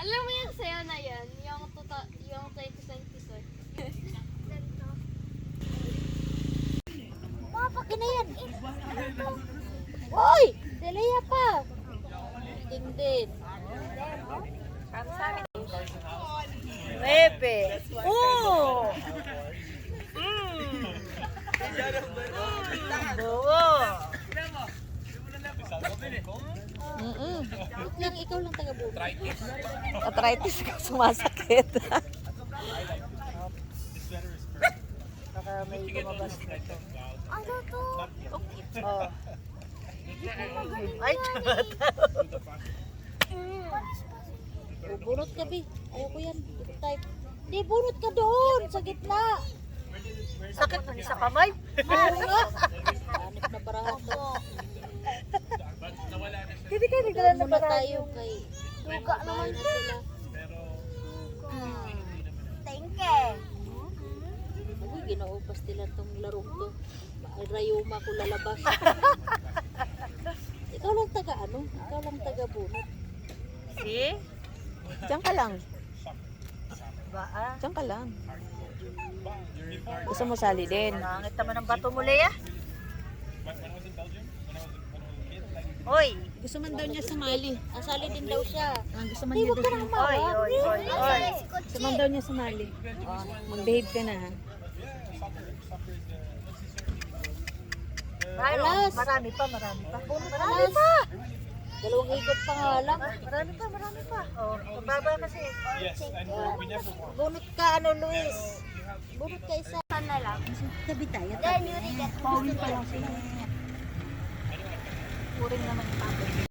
Alam mo yung sayo na yan? Yung 2022. Mapaki na yan. Hoy! Delaya pa. Din. Nuebe. Oh! Lang, ikaw lang taga-buo. Arthritis ka, sumasakit. Baka may lumabas na ito. Ano to? Oh. Ay, bunot ka, Bi. Ayoko yan. Type. Di, bunot ka doon, sa gitna. Sakit mo sa kamay? Oo nga. Hanip na barahan to. Hindi ka nagdala na Muna tayo kay... Duga naman na sila. Thank you. Uy, ginaupas nila tong larong to. Rayuma ko lalabas. Ikaw lang taga ano? Ikaw lang taga bunot. Si? Diyan ka lang. Diyan ka lang. Gusto mo sali din? Nangit naman ang bato mo, Leia. Hoy! Gusto man daw niya sumali. Asali din daw siya. Gusto man Di, niya wag ka nang umawa. Oy. Gusto man daw niya sumali. Mag-behave ka na ha. Alas! Marami pa. Marami pa! Dalawang ikot pa nga lang. Marami pa. Oh, mababa kasi. Bunot ka ano, Luis? Bunot ka isa. Na lang. Tabi tayo. Then you get Pauwi pa lang sila. Puring naman yung pabot.